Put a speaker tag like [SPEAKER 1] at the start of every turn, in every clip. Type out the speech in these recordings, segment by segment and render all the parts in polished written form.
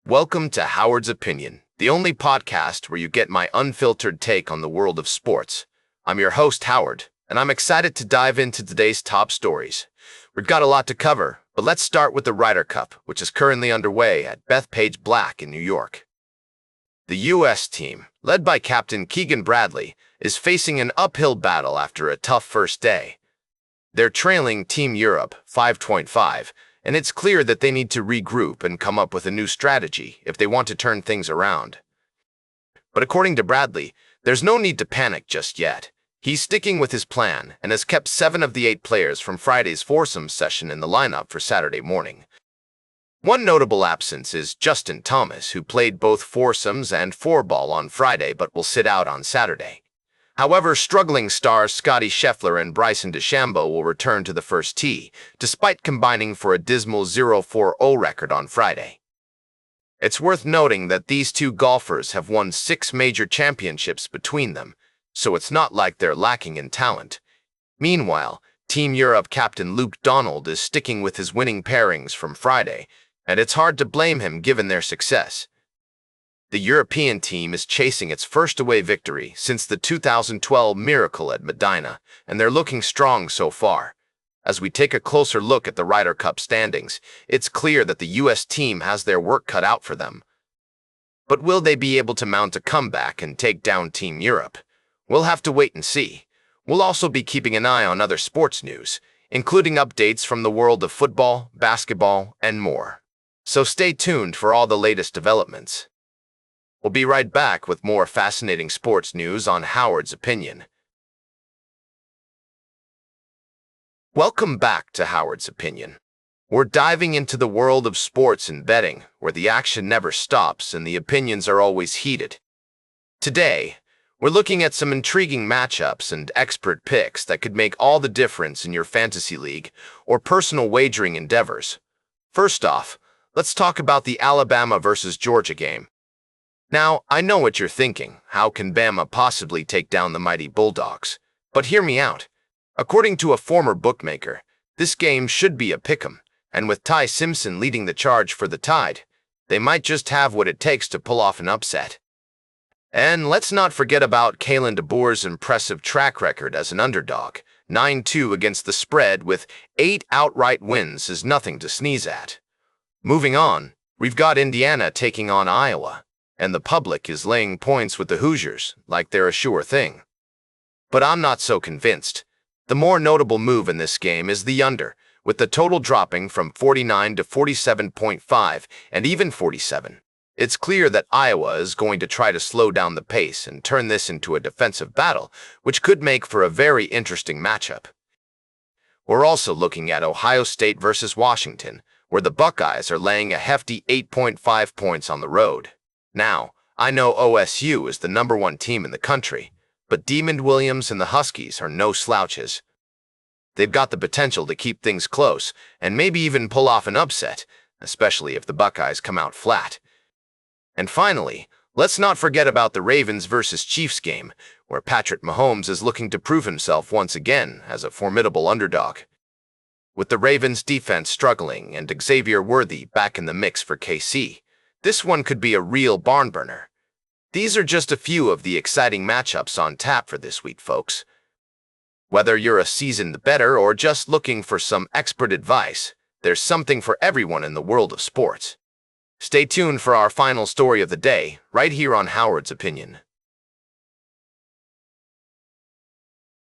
[SPEAKER 1] Welcome to Howard's Opinion, the only podcast where you get my unfiltered take on the world of sports. I'm your host, Howard, and I'm excited to dive into today's top stories. We've got a lot to cover, but let's start with the Ryder Cup, which is currently underway at Bethpage Black in New York. The U.S. team, led by Captain Keegan Bradley, is facing an uphill battle after a tough first day. They're trailing Team Europe 5-5, and it's clear that they need to regroup and come up with a new strategy if they want to turn things around. But according to Bradley, there's no need to panic just yet. He's sticking with his plan and has kept 7 of the 8 players from Friday's foursome session in the lineup for Saturday morning. One notable absence is Justin Thomas, who played both foursomes and fourball on Friday but will sit out on Saturday. However, struggling stars Scottie Scheffler and Bryson DeChambeau will return to the first tee, despite combining for a dismal 0-4-0 record on Friday. It's worth noting that these two golfers have won 6 major championships between them, so it's not like they're lacking in talent. Meanwhile, Team Europe captain Luke Donald is sticking with his winning pairings from Friday, and it's hard to blame him given their success. The European team is chasing its first away victory since the 2012 miracle at Medina, and they're looking strong so far. As we take a closer look at the Ryder Cup standings, it's clear that the U.S. team has their work cut out for them. But will they be able to mount a comeback and take down Team Europe? We'll have to wait and see. We'll also be keeping an eye on other sports news, including updates from the world of football, basketball, and more. So stay tuned for all the latest developments. We'll be right back with more fascinating sports news on Howard's Opinion. Welcome back to Howard's Opinion. We're diving into the world of sports and betting, where the action never stops and the opinions are always heated. Today, we're looking at some intriguing matchups and expert picks that could make all the difference in your fantasy league or personal wagering endeavors. First off, let's talk about the Alabama versus Georgia game. Now, I know what you're thinking. How can Bama possibly take down the mighty Bulldogs? But hear me out. According to a former bookmaker, this game should be a pick'em, and with Ty Simpson leading the charge for the Tide, they might just have what it takes to pull off an upset. And let's not forget about Kalen DeBoer's impressive track record as an underdog. 9-2 against the spread with 8 outright wins is nothing to sneeze at. Moving on, we've got Indiana taking on Iowa, and the public is laying points with the Hoosiers like they're a sure thing. But I'm not so convinced. The more notable move in this game is the under, with the total dropping from 49 to 47.5 and even 47. It's clear that Iowa is going to try to slow down the pace and turn this into a defensive battle, which could make for a very interesting matchup. We're also looking at Ohio State versus Washington, where the Buckeyes are laying a hefty 8.5 points on the road. Now, I know OSU is the #1 team in the country, but Demond Williams and the Huskies are no slouches. They've got the potential to keep things close and maybe even pull off an upset, especially if the Buckeyes come out flat. And finally, let's not forget about the Ravens versus Chiefs game, where Patrick Mahomes is looking to prove himself once again as a formidable underdog. With the Ravens' defense struggling and Xavier Worthy back in the mix for KC, this one could be a real barn burner. These are just a few of the exciting matchups on tap for this week, folks. Whether you're a seasoned bettor or just looking for some expert advice, there's something for everyone in the world of sports. Stay tuned for our final story of the day, right here on Howard's Opinion.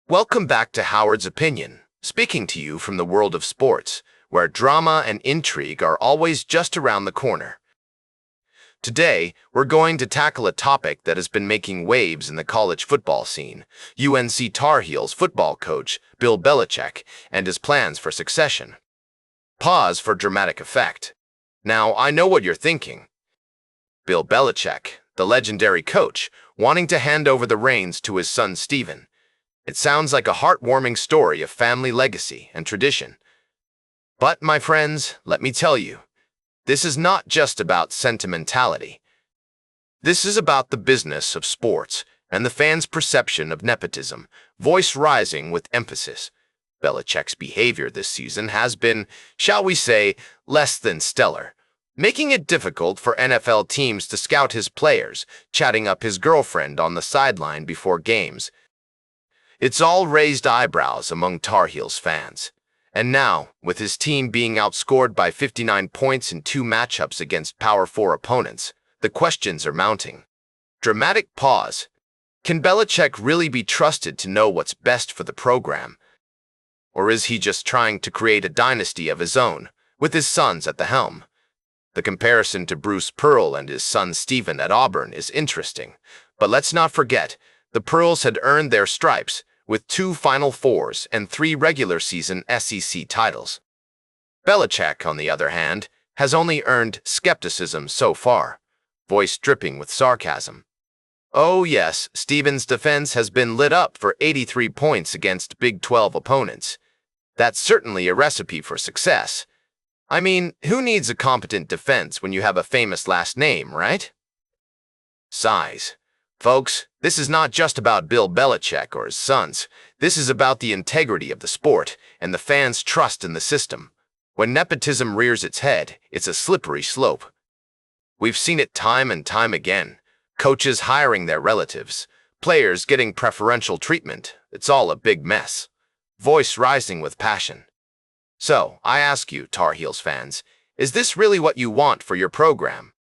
[SPEAKER 1] Welcome back to Howard's Opinion, speaking to you from the world of sports, where drama and intrigue are always just around the corner. Today, we're going to tackle a topic that has been making waves in the college football scene: UNC Tar Heels football coach Bill Belichick and his plans for succession. Pause for dramatic effect. Now, I know what you're thinking. Bill Belichick, the legendary coach, wanting to hand over the reins to his son Steven. It sounds like a heartwarming story of family legacy and tradition. But, my friends, let me tell you, this is not just about sentimentality. This is about the business of sports and the fans' perception of nepotism, voice rising with emphasis. Belichick's behavior this season has been, shall we say, less than stellar. making it difficult for NFL teams to scout his players, chatting up his girlfriend on the sideline before games. It's all raised eyebrows among Tar Heels fans. And now, with his team being outscored by 59 points in 2 matchups against Power 4 opponents, the questions are mounting. Dramatic pause. Can Belichick really be trusted to know what's best for the program? Or is he just trying to create a dynasty of his own, with his sons at the helm? The comparison to Bruce Pearl and his son Stephen at Auburn is interesting, but let's not forget, the Pearls had earned their stripes with 2 Final Fours and 3 regular season SEC titles. Belichick, on the other hand, has only earned skepticism so far, voice dripping with sarcasm. Oh yes, Stephen's defense has been lit up for 83 points against Big 12 opponents. That's certainly a recipe for success. I mean, who needs a competent defense when you have a famous last name, right? Sighs. Folks, this is not just about Bill Belichick or his sons. This is about the integrity of the sport and the fans' trust in the system. When nepotism rears its head, it's a slippery slope. We've seen it time and time again. Coaches hiring their relatives, players getting preferential treatment. It's all a big mess. Voice rising with passion. So, I ask you, Tar Heels fans, is this really what you want for your program?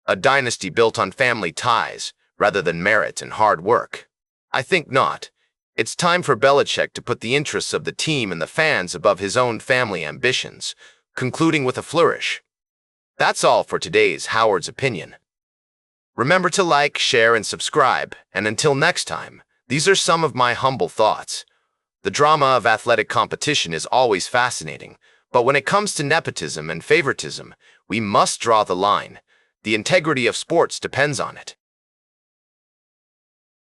[SPEAKER 1] A dynasty built on family ties, rather than merit and hard work? I think not. It's time for Belichick to put the interests of the team and the fans above his own family ambitions, concluding with a flourish. That's all for today's Howard's Opinion. Remember to like, share, and subscribe, and until next time, these are some of my humble thoughts. The drama of athletic competition is always fascinating, but when it comes to nepotism and favoritism, we must draw the line. The integrity of sports depends on it.